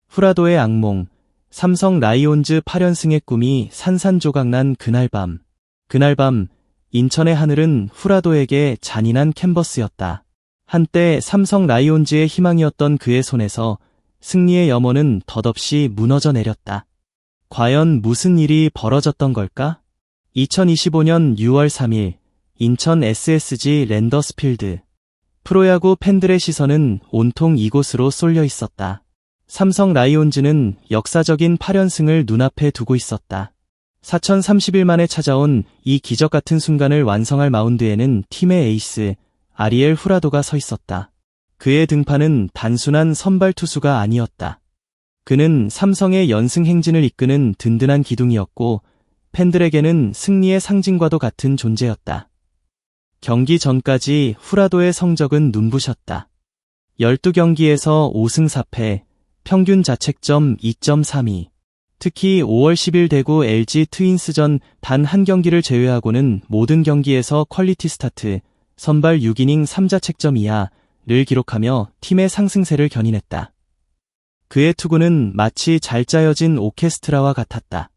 후라도의 악몽, 삼성 라이온즈 8연승의 꿈이 산산조각난 그날 밤. 그날 밤, 인천의 하늘은 후라도에게 잔인한 캔버스였다. 한때 삼성 라이온즈의 희망이었던 그의 손에서 승리의 염원은 덧없이 무너져 내렸다. 과연 무슨 일이 벌어졌던 걸까? 2025년 6월 3일, 인천 SSG 랜더스필드. 프로야구 팬들의 시선은 온통 이곳으로 쏠려 있었다. 삼성 라이온즈는 역사적인 8연승을 눈앞에 두고 있었다. 4030일 만에 찾아온 이 기적 같은 순간을 완성할 마운드에는 팀의 에이스 아리엘 후라도가 서 있었다. 그의 등판은 단순한 선발 투수가 아니었다. 그는 삼성의 연승 행진을 이끄는 든든한 기둥이었고 팬들에게는 승리의 상징과도 같은 존재였다. 경기 전까지 후라도의 성적은 눈부셨다. 12경기에서 5승 4패, 평균 자책점 2.32. 특히 5월 10일 대구 LG 트윈스전 단 한 경기를 제외하고는 모든 경기에서 퀄리티 스타트, 선발 6이닝 3자책점 이하를 기록하며 팀의 상승세를 견인했다. 그의 투구는 마치 잘 짜여진 오케스트라와 같았다.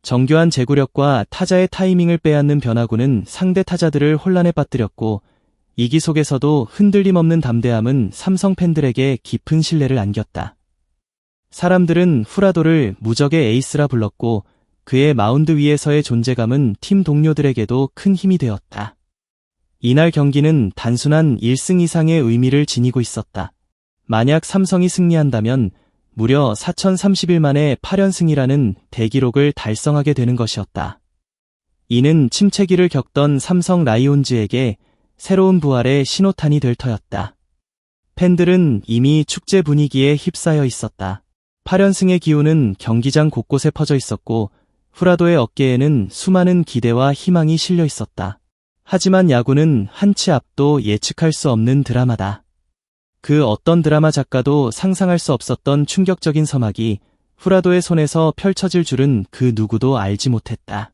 정교한 제구력과 타자의 타이밍을 빼앗는 변화구는 상대 타자들을 혼란에 빠뜨렸고 이기 속에서도 흔들림 없는 담대함은 삼성 팬들에게 깊은 신뢰를 안겼다. 사람들은 후라도를 무적의 에이스라 불렀고 그의 마운드 위에서의 존재감은 팀 동료들에게도 큰 힘이 되었다. 이날 경기는 단순한 1승 이상의 의미를 지니고 있었다. 만약 삼성이 승리한다면 무려 4030일 만에 8연승이라는 대기록을 달성하게 되는 것이었다. 이는 침체기를 겪던 삼성 라이온즈에게 새로운 부활의 신호탄이 될 터였다. 팬들은 이미 축제 분위기에 휩싸여 있었다. 8연승의 기운은 경기장 곳곳에 퍼져 있었고 후라도의 어깨에는 수많은 기대와 희망이 실려 있었다. 하지만 야구는 한 치 앞도 예측할 수 없는 드라마다. 그 어떤 드라마 작가도 상상할 수 없었던 충격적인 서막이 후라도의 손에서 펼쳐질 줄은 그 누구도 알지 못했다.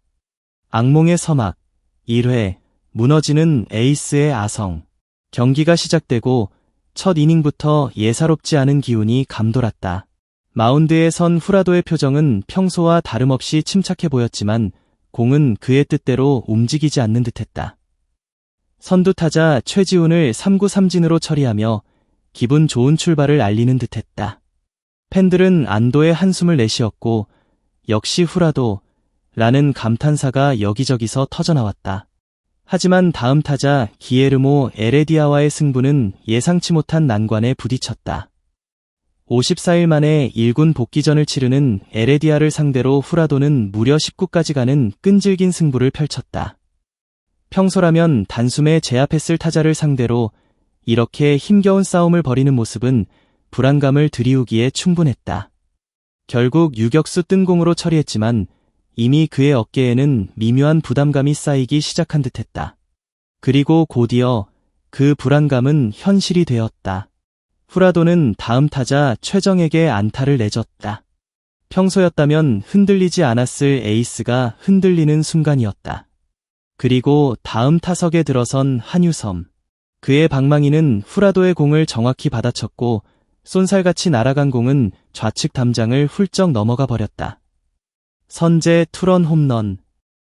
악몽의 서막, 1회, 무너지는 에이스의 아성. 경기가 시작되고 첫 이닝부터 예사롭지 않은 기운이 감돌았다. 마운드에 선 후라도의 표정은 평소와 다름없이 침착해 보였지만 공은 그의 뜻대로 움직이지 않는 듯했다. 선두 타자 최지훈을 3구 3진으로 처리하며 기분 좋은 출발을 알리는 듯했다. 팬들은 안도의 한숨을 내쉬었고 역시 후라도 라는 감탄사가 여기저기서 터져나왔다. 하지만 다음 타자 기에르모 에레디아와의 승부는 예상치 못한 난관에 부딪혔다. 54일 만에 1군 복귀전을 치르는 에레디아를 상대로 후라도는 무려 10구까지 가는 끈질긴 승부를 펼쳤다. 평소라면 단숨에 제압했을 타자를 상대로 이렇게 힘겨운 싸움을 벌이는 모습은 불안감을 들이우기에 충분했다. 결국 유격수 뜬공으로 처리했지만 이미 그의 어깨에는 미묘한 부담감이 쌓이기 시작한 듯했다. 그리고 곧이어 그 불안감은 현실이 되었다. 후라도는 다음 타자 최정에게 안타를 내줬다. 평소였다면 흔들리지 않았을 에이스가 흔들리는 순간이었다. 그리고 다음 타석에 들어선 한유섬. 그의 방망이는 후라도의 공을 정확히 받아쳤고 쏜살같이 날아간 공은 좌측 담장을 훌쩍 넘어가 버렸다. 선제 투런 홈런.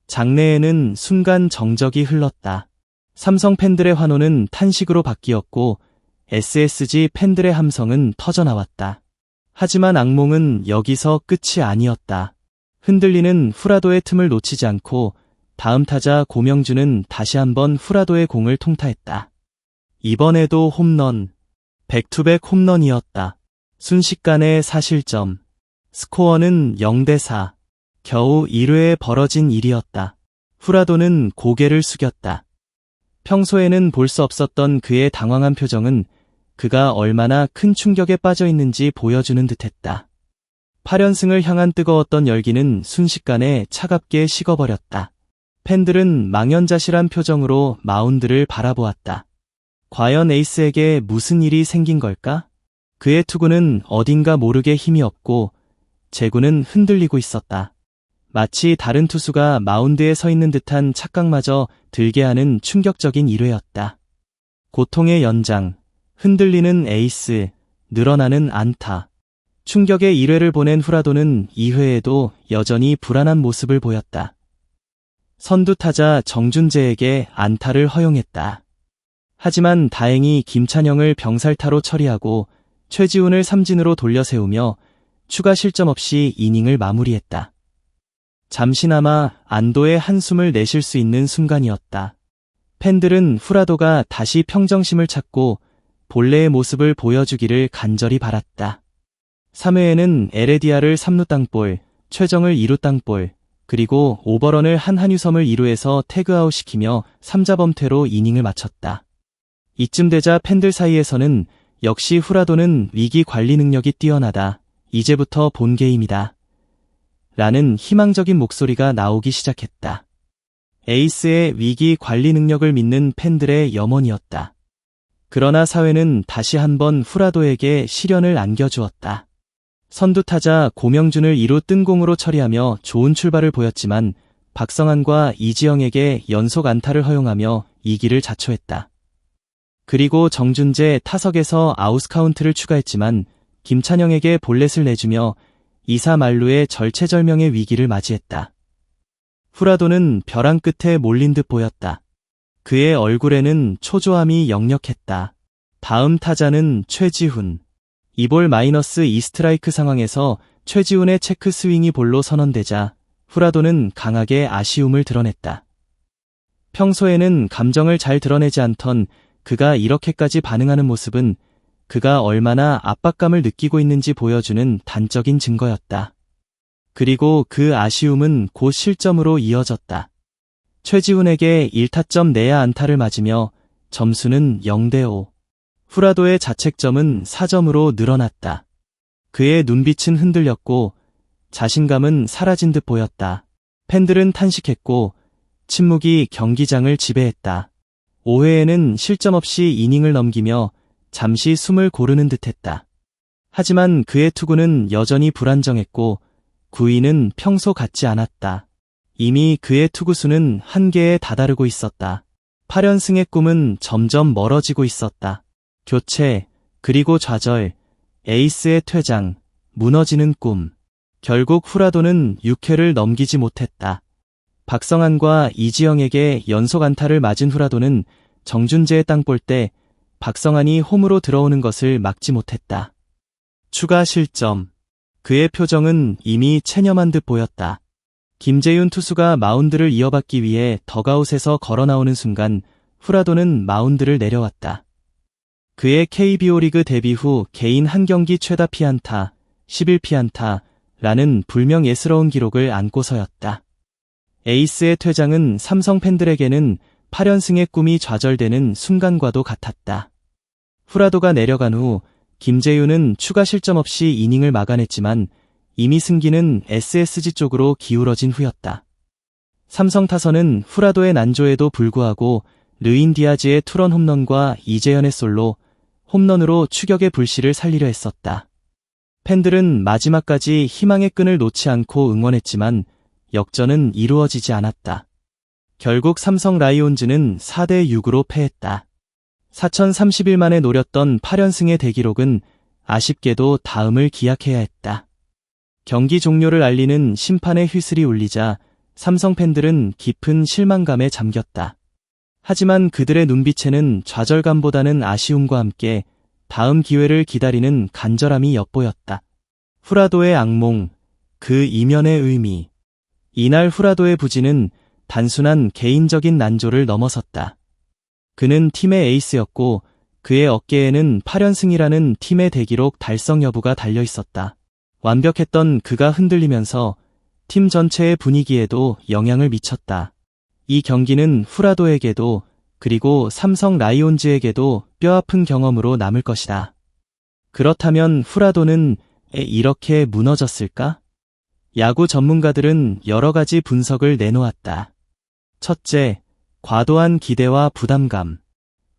장내에는 순간 정적이 흘렀다. 삼성 팬들의 환호는 탄식으로 바뀌었고 SSG 팬들의 함성은 터져나왔다. 하지만 악몽은 여기서 끝이 아니었다. 흔들리는 후라도의 틈을 놓치지 않고 다음 타자 고명준은 다시 한번 후라도의 공을 통타했다. 이번에도 홈런. 백투백 홈런이었다. 순식간의 4실점. 스코어는 0대4. 겨우 1회에 벌어진 일이었다. 후라도는 고개를 숙였다. 평소에는 볼 수 없었던 그의 당황한 표정은 그가 얼마나 큰 충격에 빠져 있는지 보여주는 듯했다. 8연승을 향한 뜨거웠던 열기는 순식간에 차갑게 식어버렸다. 팬들은 망연자실한 표정으로 마운드를 바라보았다. 과연 에이스에게 무슨 일이 생긴 걸까? 그의 투구는 어딘가 모르게 힘이 없고 제구는 흔들리고 있었다. 마치 다른 투수가 마운드에 서 있는 듯한 착각마저 들게 하는 충격적인 1회였다. 고통의 연장, 흔들리는 에이스, 늘어나는 안타. 충격의 1회를 보낸 후라도는 2회에도 여전히 불안한 모습을 보였다. 선두 타자 정준재에게 안타를 허용했다. 하지만 다행히 김찬영을 병살타로 처리하고 최지훈을 삼진으로 돌려세우며 추가 실점 없이 이닝을 마무리했다. 잠시나마 안도의 한숨을 내쉴 수 있는 순간이었다. 팬들은 후라도가 다시 평정심을 찾고 본래의 모습을 보여주기를 간절히 바랐다. 3회에는 에레디아를 3루 땅볼, 최정을 2루 땅볼, 그리고 오버런을 한한유섬을 2루에서 태그아웃 시키며 3자 범퇴로 이닝을 마쳤다. 이쯤 되자 팬들 사이에서는 역시 후라도는 위기 관리 능력이 뛰어나다. 이제부터 본 게임이다. 라는 희망적인 목소리가 나오기 시작했다. 에이스의 위기 관리 능력을 믿는 팬들의 염원이었다. 그러나 사회는 다시 한번 후라도에게 시련을 안겨주었다. 선두타자 고명준을 2루 뜬공으로 처리하며 좋은 출발을 보였지만 박성환과 이지영에게 연속 안타를 허용하며 2기를 자초했다. 그리고 정준재 타석에서 아웃카운트를 추가했지만 김찬영에게 볼넷을 내주며 2사 만루의 절체절명의 위기를 맞이했다. 후라도는 벼랑 끝에 몰린 듯 보였다. 그의 얼굴에는 초조함이 역력했다. 다음 타자는 최지훈. 2볼 -2 스트라이크 상황에서 최지훈의 체크 스윙이 볼로 선언되자 후라도는 강하게 아쉬움을 드러냈다. 평소에는 감정을 잘 드러내지 않던 그가 이렇게까지 반응하는 모습은 그가 얼마나 압박감을 느끼고 있는지 보여주는 단적인 증거였다. 그리고 그 아쉬움은 곧 실점으로 이어졌다. 최지훈에게 1타점 내야 안타를 맞으며 점수는 0대5. 후라도의 자책점은 4점으로 늘어났다. 그의 눈빛은 흔들렸고 자신감은 사라진 듯 보였다. 팬들은 탄식했고 침묵이 경기장을 지배했다. 5회에는 실점 없이 이닝을 넘기며 잠시 숨을 고르는 듯했다. 하지만 그의 투구는 여전히 불안정했고 구위는 평소 같지 않았다. 이미 그의 투구수는 한계에 다다르고 있었다. 8연승의 꿈은 점점 멀어지고 있었다. 교체, 그리고 좌절, 에이스의 퇴장, 무너지는 꿈. 결국 후라도는 6회를 넘기지 못했다. 박성환과 이지영에게 연속 안타를 맞은 후라도는 정준재의 땅볼 때 박성환이 홈으로 들어오는 것을 막지 못했다. 추가 실점. 그의 표정은 이미 체념한 듯 보였다. 김재윤 투수가 마운드를 이어받기 위해 덕아웃에서 걸어 나오는 순간 후라도는 마운드를 내려왔다. 그의 KBO 리그 데뷔 후 개인 한 경기 최다 피안타, 11피안타라는 불명 예스러운 기록을 안고서였다. 에이스의 퇴장은 삼성 팬들에게는 8연승의 꿈이 좌절되는 순간과도 같았다. 후라도가 내려간 후 김재윤은 추가 실점 없이 이닝을 막아냈지만 이미 승기는 SSG 쪽으로 기울어진 후였다. 삼성 타선은 후라도의 난조에도 불구하고 르인 디아즈의 투런 홈런과 이재현의 솔로 홈런으로 추격의 불씨를 살리려 했었다. 팬들은 마지막까지 희망의 끈을 놓지 않고 응원했지만 역전은 이루어지지 않았다. 결국 삼성 라이온즈는 4대6으로 패했다. 4030일 만에 노렸던 8연승의 대기록은 아쉽게도 다음을 기약해야 했다. 경기 종료를 알리는 심판의 휘슬이 울리자 삼성 팬들은 깊은 실망감에 잠겼다. 하지만 그들의 눈빛에는 좌절감보다는 아쉬움과 함께 다음 기회를 기다리는 간절함이 엿보였다. 후라도의 악몽, 그 이면의 의미. 이날 후라도의 부진은 단순한 개인적인 난조를 넘어섰다. 그는 팀의 에이스였고 그의 어깨에는 8연승이라는 팀의 대기록 달성 여부가 달려 있었다. 완벽했던 그가 흔들리면서 팀 전체의 분위기에도 영향을 미쳤다. 이 경기는 후라도에게도 그리고 삼성 라이온즈에게도 뼈아픈 경험으로 남을 것이다. 그렇다면 후라도는 이렇게 무너졌을까? 야구 전문가들은 여러 가지 분석을 내놓았다. 첫째, 과도한 기대와 부담감.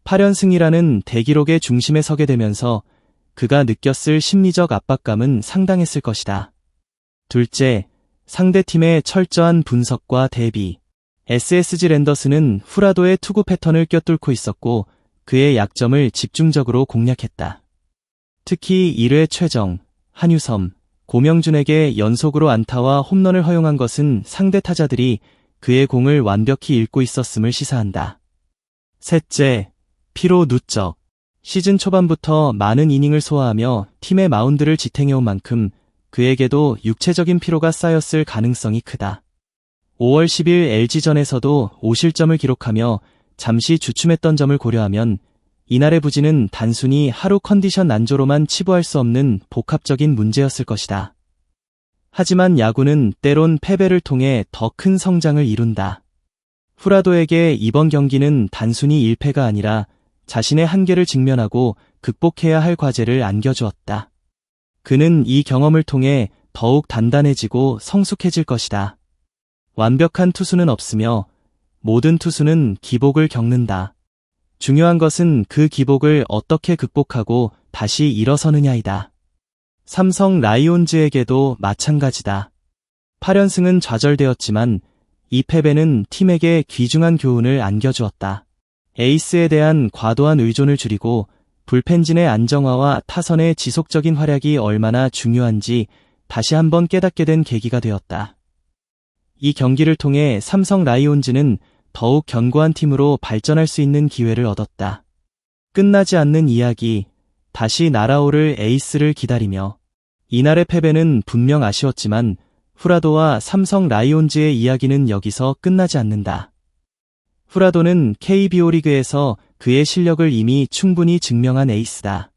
8연승이라는 대기록의 중심에 서게 되면서 그가 느꼈을 심리적 압박감은 상당했을 것이다. 둘째, 상대팀의 철저한 분석과 대비. SSG 랜더스는 후라도의 투구 패턴을 꿰뚫고 있었고 그의 약점을 집중적으로 공략했다. 특히 1회 최정, 한유섬, 고명준에게 연속으로 안타와 홈런을 허용한 것은 상대 타자들이 그의 공을 완벽히 읽고 있었음을 시사한다. 셋째, 피로 누적. 시즌 초반부터 많은 이닝을 소화하며 팀의 마운드를 지탱해온 만큼 그에게도 육체적인 피로가 쌓였을 가능성이 크다. 5월 10일 LG전에서도 5실점을 기록하며 잠시 주춤했던 점을 고려하면 이날의 부진은 단순히 하루 컨디션 난조로만 치부할 수 없는 복합적인 문제였을 것이다. 하지만 야구는 때론 패배를 통해 더 큰 성장을 이룬다. 후라도에게 이번 경기는 단순히 1패가 아니라 자신의 한계를 직면하고 극복해야 할 과제를 안겨주었다. 그는 이 경험을 통해 더욱 단단해지고 성숙해질 것이다. 완벽한 투수는 없으며 모든 투수는 기복을 겪는다. 중요한 것은 그 기복을 어떻게 극복하고 다시 일어서느냐이다. 삼성 라이온즈에게도 마찬가지다. 8연승은 좌절되었지만 이 패배는 팀에게 귀중한 교훈을 안겨주었다. 에이스에 대한 과도한 의존을 줄이고 불펜진의 안정화와 타선의 지속적인 활약이 얼마나 중요한지 다시 한번 깨닫게 된 계기가 되었다. 이 경기를 통해 삼성 라이온즈는 더욱 견고한 팀으로 발전할 수 있는 기회를 얻었다. 끝나지 않는 이야기, 다시 날아오를 에이스를 기다리며. 이날의 패배는 분명 아쉬웠지만 후라도와 삼성 라이온즈의 이야기는 여기서 끝나지 않는다. 후라도는 KBO 리그에서 그의 실력을 이미 충분히 증명한 에이스다.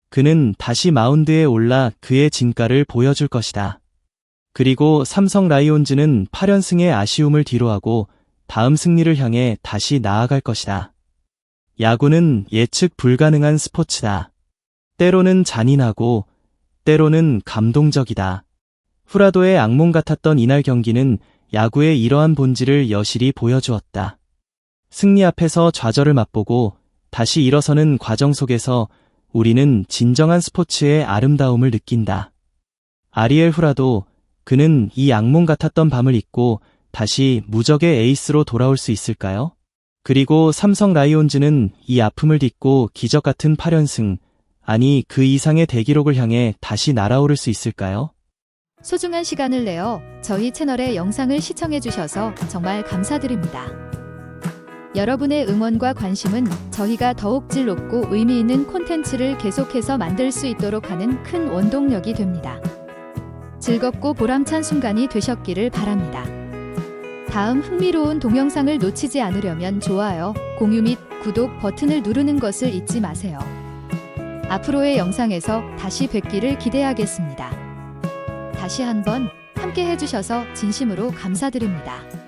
그는 다시 마운드에 올라 그의 진가를 보여줄 것이다. 그리고 삼성 라이온즈는 8연승의 아쉬움을 뒤로하고 다음 승리를 향해 다시 나아갈 것이다. 야구는 예측 불가능한 스포츠다. 때로는 잔인하고 때로는 감동적이다. 후라도의 악몽 같았던 이날 경기는 야구의 이러한 본질을 여실히 보여주었다. 승리 앞에서 좌절을 맛보고 다시 일어서는 과정 속에서 우리는 진정한 스포츠의 아름다움을 느낀다. 아리엘 후라도, 그는 이 악몽 같았던 밤을 잊고 다시 무적의 에이스로 돌아올 수 있을까요? 그리고 삼성 라이온즈는 이 아픔을 딛고 기적 같은 8연승, 아니 그 이상의 대기록을 향해 다시 날아오를 수 있을까요? 소중한 시간을 내어 저희 채널의 영상을 시청해주셔서 정말 감사드립니다. 여러분의 응원과 관심은 저희가 더욱 질 높고 의미 있는 콘텐츠를 계속해서 만들 수 있도록 하는 큰 원동력이 됩니다. 즐겁고 보람찬 순간이 되셨기를 바랍니다. 다음 흥미로운 동영상을 놓치지 않으려면 좋아요, 공유 및 구독 버튼을 누르는 것을 잊지 마세요. 앞으로의 영상에서 다시 뵙기를 기대하겠습니다. 다시 한번 함께 해주셔서 진심으로 감사드립니다.